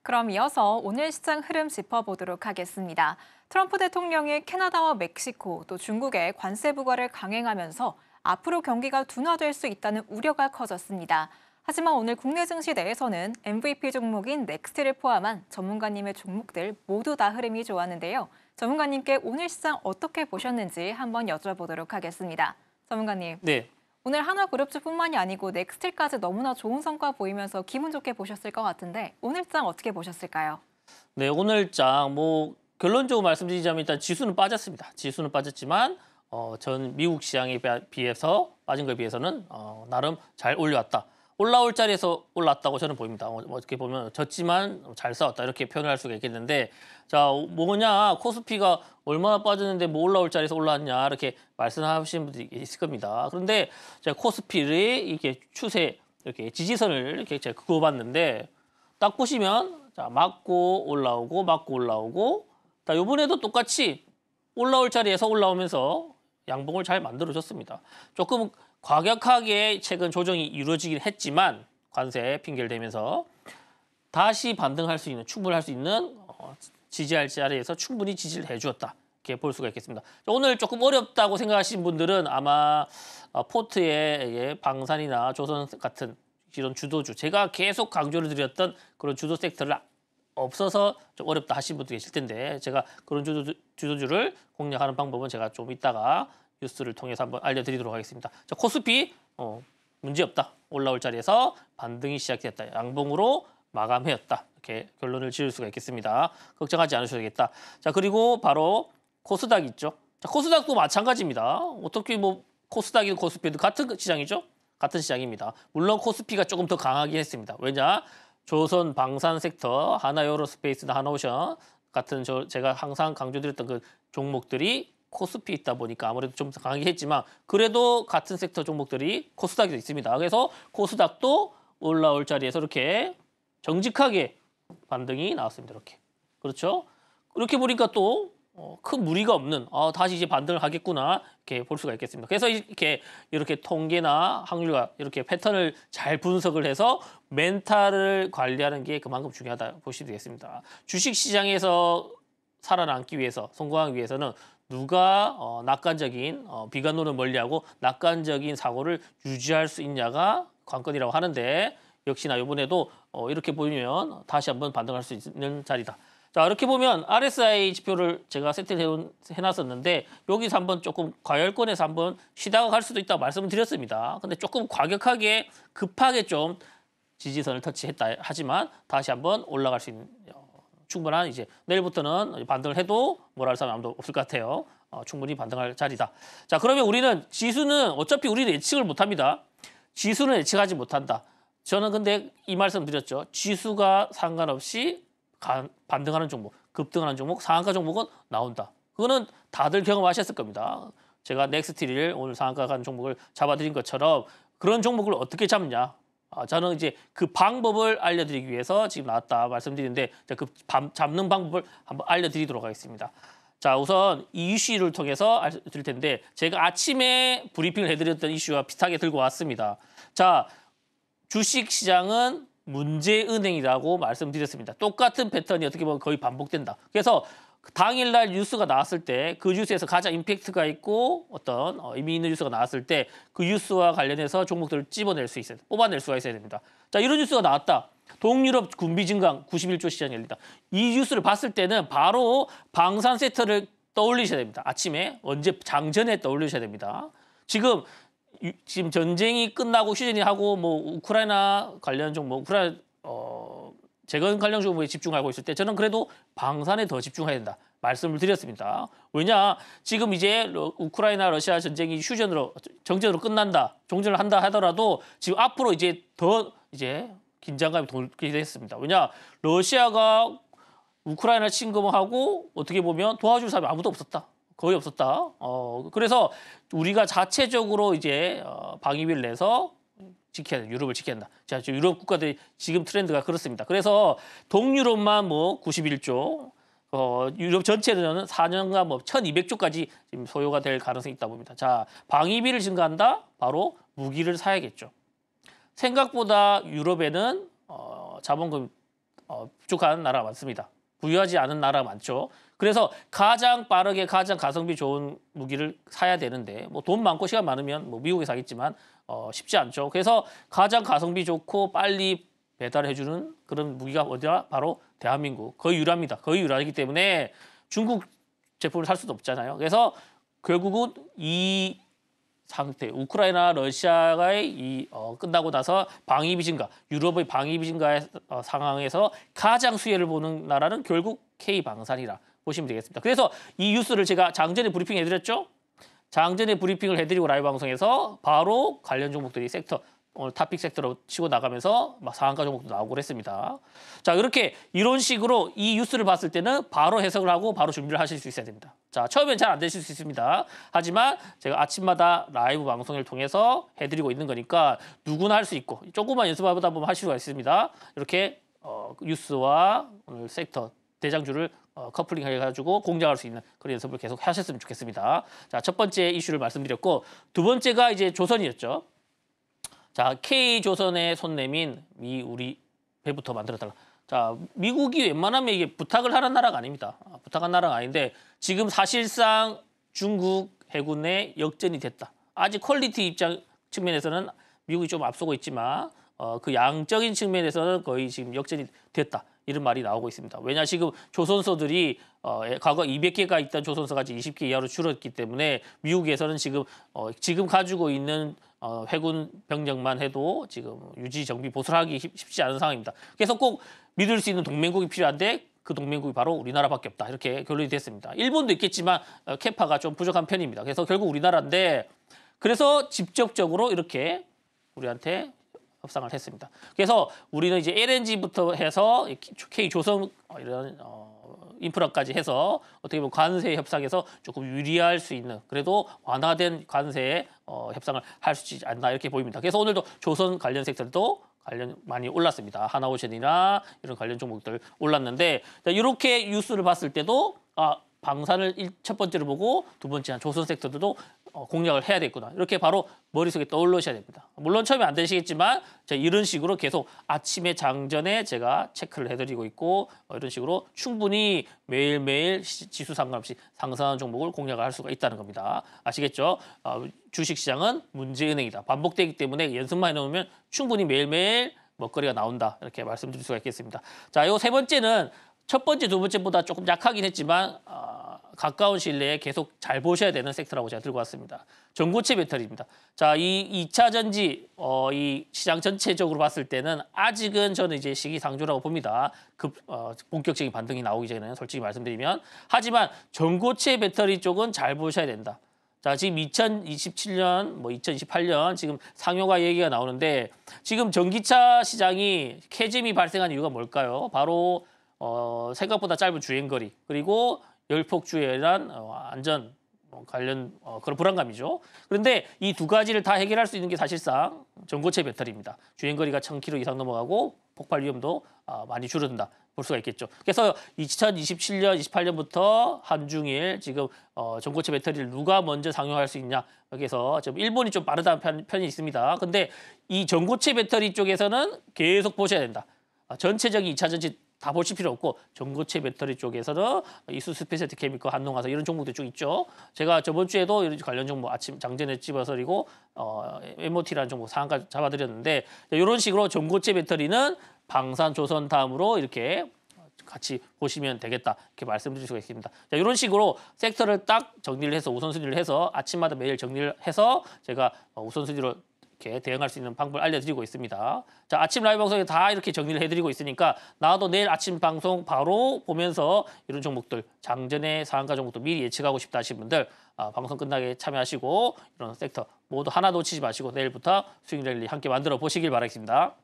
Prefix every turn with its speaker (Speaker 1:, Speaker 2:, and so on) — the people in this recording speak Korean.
Speaker 1: 그럼 이어서 오늘 시장 흐름 짚어보도록 하겠습니다. 트럼프 대통령이 캐나다와 멕시코 또 중국에 관세 부과를 강행하면서 앞으로 경기가 둔화될 수 있다는 우려가 커졌습니다. 하지만 오늘 국내 증시 내에서는 MVP 종목인 넥스트를 포함한 전문가님의 종목들 모두 다 흐름이 좋았는데요. 전문가님께 오늘 시장 어떻게 보셨는지 한번 여쭤보도록 하겠습니다. 전문가님.
Speaker 2: 네.
Speaker 1: 오늘 한화그룹주뿐만이 아니고 넥스틸까지 너무나 좋은 성과 보이면서 기분 좋게 보셨을 것 같은데 오늘 장 어떻게 보셨을까요?
Speaker 2: 네, 오늘 장 결론적으로 말씀드리자면 일단 지수는 빠졌습니다. 지수는 빠졌지만 전 미국 시장에 비해서 빠진 거에 비해서는 나름 잘 올려왔다. 올라올 자리에서 올랐다고 저는 보입니다. 어떻게 보면 졌지만 잘 싸웠다 이렇게 표현을 할 수가 있겠는데 자 뭐냐 코스피가 얼마나 빠졌는데 뭐 올라올 자리에서 올랐냐 이렇게 말씀하시는 분들이 있을 겁니다. 그런데 제가 코스피를 이렇게 추세 이렇게 지지선을 이렇게 제가 그어봤는데 딱 보시면 자 맞고 올라오고 자 이번에도 똑같이 올라올 자리에서 올라오면서 양봉을 잘 만들어줬습니다. 조금 과격하게 최근 조정이 이루어지긴 했지만 관세 핑계를 대면서 다시 반등할 수 있는 충분할 수 있는 지지할 자리에서 충분히 지지를 해주었다. 이렇게 볼 수가 있겠습니다. 오늘 조금 어렵다고 생각하시는 분들은 아마 포트의 방산이나 조선 같은 이런 주도주 제가 계속 강조를 드렸던 그런 주도 섹터를 없어서 좀 어렵다 하시는 분도 계실 텐데 제가 그런 주도주를 공략하는 방법은 제가 좀 이따가 뉴스를 통해서 한번 알려드리도록 하겠습니다. 자, 코스피 문제없다. 올라올 자리에서 반등이 시작됐다. 양봉으로 마감해였다. 이렇게 결론을 지을 수가 있겠습니다. 걱정하지 않으셔도 되겠다. 자, 그리고 바로 코스닥 있죠. 자, 코스닥도 마찬가지입니다. 어떻게 코스닥이든 코스피도 같은 시장이죠? 같은 시장입니다. 물론 코스피가 조금 더 강하긴 했습니다. 왜냐? 조선 방산 섹터, 하나에어로스페이스나 하나오션 같은 제가 항상 강조드렸던 그 종목들이 코스피 있다 보니까 아무래도 좀 강하게 했지만 그래도 같은 섹터 종목들이 코스닥에도 있습니다. 그래서 코스닥도 올라올 자리에서 이렇게 정직하게 반등이 나왔습니다. 이렇게. 그렇죠? 이렇게 보니까 또 큰 무리가 없는 다시 이제 반등을 하겠구나 이렇게 볼 수가 있겠습니다. 그래서 이렇게 통계나 확률과 이렇게 패턴을 잘 분석을 해서 멘탈을 관리하는 게 그만큼 중요하다 보시면 되겠습니다. 주식 시장에서 살아남기 위해서 성공하기 위해서는 누가 낙관적인 비관론을 멀리하고 낙관적인 사고를 유지할 수 있냐가 관건이라고 하는데 역시나 이번에도 이렇게 보면 다시 한번 반등할 수 있는 자리다. 자 이렇게 보면 RSI 지표를 제가 세팅을 해놨었는데 여기서 한번 조금 과열권에서 한번 쉬다가 갈 수도 있다고 말씀을 드렸습니다. 근데 조금 과격하게 급하게 좀 지지선을 터치했다 하지만 다시 한번 올라갈 수 있는 충분한 이제 내일부터는 반등을 해도 뭐라 할 사람 아무도 없을 것 같아요. 충분히 반등할 자리다. 자 그러면 우리는 지수는 어차피 우리는 예측을 못합니다. 지수는 예측하지 못한다. 저는 근데 이 말씀 드렸죠. 지수가 상관없이 반등하는 종목, 급등하는 종목, 상한가 종목은 나온다. 그거는 다들 경험하셨을 겁니다. 제가 넥스트릴 오늘 상한가 간 종목을 잡아드린 것처럼 그런 종목을 어떻게 잡냐. 저는 이제 그 방법을 알려드리기 위해서 지금 나왔다 말씀드리는데 그 잡는 방법을 한번 알려드리도록 하겠습니다. 자 우선 이 이슈를 통해서 알려드릴 텐데 제가 아침에 브리핑을 해드렸던 이슈와 비슷하게 들고 왔습니다. 자 주식시장은 문제은행이라고 말씀드렸습니다. 똑같은 패턴이 어떻게 보면 거의 반복된다. 그래서 당일날 뉴스가 나왔을 때 그 뉴스에서 가장 임팩트가 있고 어떤 의미 있는 뉴스가 나왔을 때 그 뉴스와 관련해서 종목들을 찝어낼 수 있어야 돼. 뽑아낼 수가 있어야 됩니다. 자 이런 뉴스가 나왔다. 동유럽 군비 증강 91조 시장이 열린다. 이 뉴스를 봤을 때는 바로 방산 섹터를 떠올리셔야 됩니다. 아침에 언제 장전에 떠올리셔야 됩니다. 지금 전쟁이 끝나고 휴전이 하고 우크라이나 관련 종목, 우크라이나 재건 관련 종목에 집중하고 있을 때 저는 그래도 방산에 더 집중해야 된다 말씀을 드렸습니다. 왜냐 지금 이제 우크라이나 러시아 전쟁이 정전으로 끝난다, 종전을 한다 하더라도 지금 앞으로 이제 더 긴장감이 돌게 됐습니다. 왜냐 러시아가 우크라이나 침공하고 어떻게 보면 도와줄 사람이 아무도 없었다. 거의 없었다. 그래서 우리가 자체적으로 이제 방위비를 내서 지켜야 돼. 유럽을 지켜야 된다. 자, 유럽 국가들이 지금 트렌드가 그렇습니다. 그래서 동유럽만 91조, 유럽 전체는 4년간 1,200조까지 지금 소요가 될 가능성이 있다 봅니다. 자, 방위비를 증가한다? 바로 무기를 사야겠죠. 생각보다 유럽에는 자본금 부족한 나라가 많습니다. 부유하지 않은 나라가 많죠. 그래서 가장 빠르게 가장 가성비 좋은 무기를 사야 되는데 뭐 돈 많고 시간 많으면 뭐 미국에 사겠지만 쉽지 않죠. 그래서 가장 가성비 좋고 빨리 배달해주는 그런 무기가 어디야? 바로 대한민국. 거의 유일합니다. 거의 유일하기 때문에 중국 제품을 살 수도 없잖아요. 그래서 결국은 이 상태, 우크라이나, 러시아의 끝나고 나서 방위비 증가, 유럽의 방위비 증가의 상황에서 가장 수혜를 보는 나라는 결국 K방산이라 보시면 되겠습니다. 그래서 이 뉴스를 제가 장전에 브리핑 해드렸죠? 장전에 브리핑을 해드리고 라이브 방송에서 바로 관련 종목들이 섹터, 오늘 탑픽 섹터로 치고 나가면서 막 상한가 종목도 나오고 그랬습니다. 자, 이렇게 이런 식으로 이 뉴스를 봤을 때는 바로 해석을 하고 바로 준비를 하실 수 있어야 됩니다. 자, 처음엔 잘 안 되실 수 있습니다. 하지만 제가 아침마다 라이브 방송을 통해서 해드리고 있는 거니까 누구나 할 수 있고 조금만 연습하다 보면 하실 수가 있습니다. 이렇게 뉴스와 오늘 섹터 대장주를 커플링 해가지고 공략할 수 있는 그런 연습을 계속 하셨으면 좋겠습니다. 자, 첫 번째 이슈를 말씀드렸고 두 번째가 이제 조선이었죠. 자, K조선의 손 내민 우리 배부터 만들어달라. 자, 미국이 웬만하면 이게 부탁을 하는 나라가 아닙니다. 부탁한 나라가 아닌데 지금 사실상 중국 해군의 역전이 됐다. 아직 퀄리티 입장 측면에서는 미국이 좀 앞서고 있지만 그 양적인 측면에서는 거의 지금 역전이 됐다. 이런 말이 나오고 있습니다. 왜냐 지금 조선소들이 과거 200개가 있던 조선소가 이제 20개 이하로 줄었기 때문에 미국에서는 지금 가지고 있는 해군 병력만 해도 지금 유지 정비 보수를 하기 쉽지 않은 상황입니다. 그래서 꼭 믿을 수 있는 동맹국이 필요한데 그 동맹국이 바로 우리나라밖에 없다. 이렇게 결론이 됐습니다. 일본도 있겠지만 캐파가 좀 부족한 편입니다. 그래서 결국 우리나라인데 그래서 직접적으로 이렇게 우리한테 협상을 했습니다. 그래서 우리는 이제 LNG부터 해서 K조선 이런 인프라까지 해서 어떻게 보면 관세 협상에서 조금 유리할 수 있는 그래도 완화된 관세 협상을 할 수 있지 않나 이렇게 보입니다. 그래서 오늘도 조선 관련 섹터도 관련 많이 올랐습니다. 하나오션이나 이런 관련 종목들 올랐는데 이렇게 뉴스를 봤을 때도 방산을 첫 번째로 보고 두 번째 조선 섹터들도 공략을 해야 되겠구나. 이렇게 바로 머릿속에 떠올르셔야 됩니다. 물론 처음에 안 되시겠지만 제가 이런 식으로 계속 아침에 장전에 제가 체크를 해드리고 있고 이런 식으로 충분히 매일매일 지수 상관없이 상승하는 종목을 공략을 할 수가 있다는 겁니다. 아시겠죠? 주식시장은 문제은행이다. 반복되기 때문에 연습만 해놓으면 충분히 매일매일 먹거리가 나온다. 이렇게 말씀드릴 수가 있겠습니다. 자, 요 세 번째는 첫 번째, 두 번째보다 조금 약하긴 했지만 가까운 시일 내에 계속 잘 보셔야 되는 섹터라고 제가 들고 왔습니다. 전고체 배터리입니다. 자, 이 2차 전지 이 시장 전체적으로 봤을 때는 아직은 저는 이제 시기상조라고 봅니다. 본격적인 반등이 나오기 전에는 솔직히 말씀드리면 하지만 전고체 배터리 쪽은 잘 보셔야 된다. 자, 지금 2027년, 2028년 지금 상용화 얘기가 나오는데 지금 전기차 시장이 캐즘이 발생한 이유가 뭘까요? 바로 생각보다 짧은 주행거리 그리고 열폭주행이란 안전 관련 그런 불안감이죠. 그런데 이 두 가지를 다 해결할 수 있는 게 사실상 전고체 배터리입니다. 주행거리가 1000km 이상 넘어가고 폭발 위험도 많이 줄어든다 볼 수가 있겠죠. 그래서 2027년, 28년부터 한중일 지금 전고체 배터리를 누가 먼저 상용할 수 있냐 여기서 좀 일본이 좀 빠르다는 편이 있습니다. 근데 이 전고체 배터리 쪽에서는 계속 보셔야 된다. 전체적인 2차 전지 다 보실 필요 없고 전고체 배터리 쪽에서는 이수 스페셜티 케미컬, 한농화석 이런 종목들 쭉 있죠. 제가 저번 주에도 이런 관련 종목 아침 장전에 집어서리고 MOT라는 종목 상한가 잡아드렸는데 이런 식으로 전고체 배터리는 방산, 조선 다음으로 이렇게 같이 보시면 되겠다 이렇게 말씀드릴 수가 있습니다. 자, 이런 식으로 섹터를 딱 정리를 해서 우선순위를 해서 아침마다 매일 정리를 해서 제가 우선순위로 이렇게 대응할 수 있는 방법을 알려드리고 있습니다. 자, 아침 라이브 방송에 다 이렇게 정리를 해드리고 있으니까 나도 내일 아침 방송 바로 보면서 이런 종목들 장전의 상한가 종목도 미리 예측하고 싶다 하시는 분들 방송 끝나게 참여하시고 이런 섹터 모두 하나 놓치지 마시고 내일부터 수익 랠리 함께 만들어 보시길 바라겠습니다.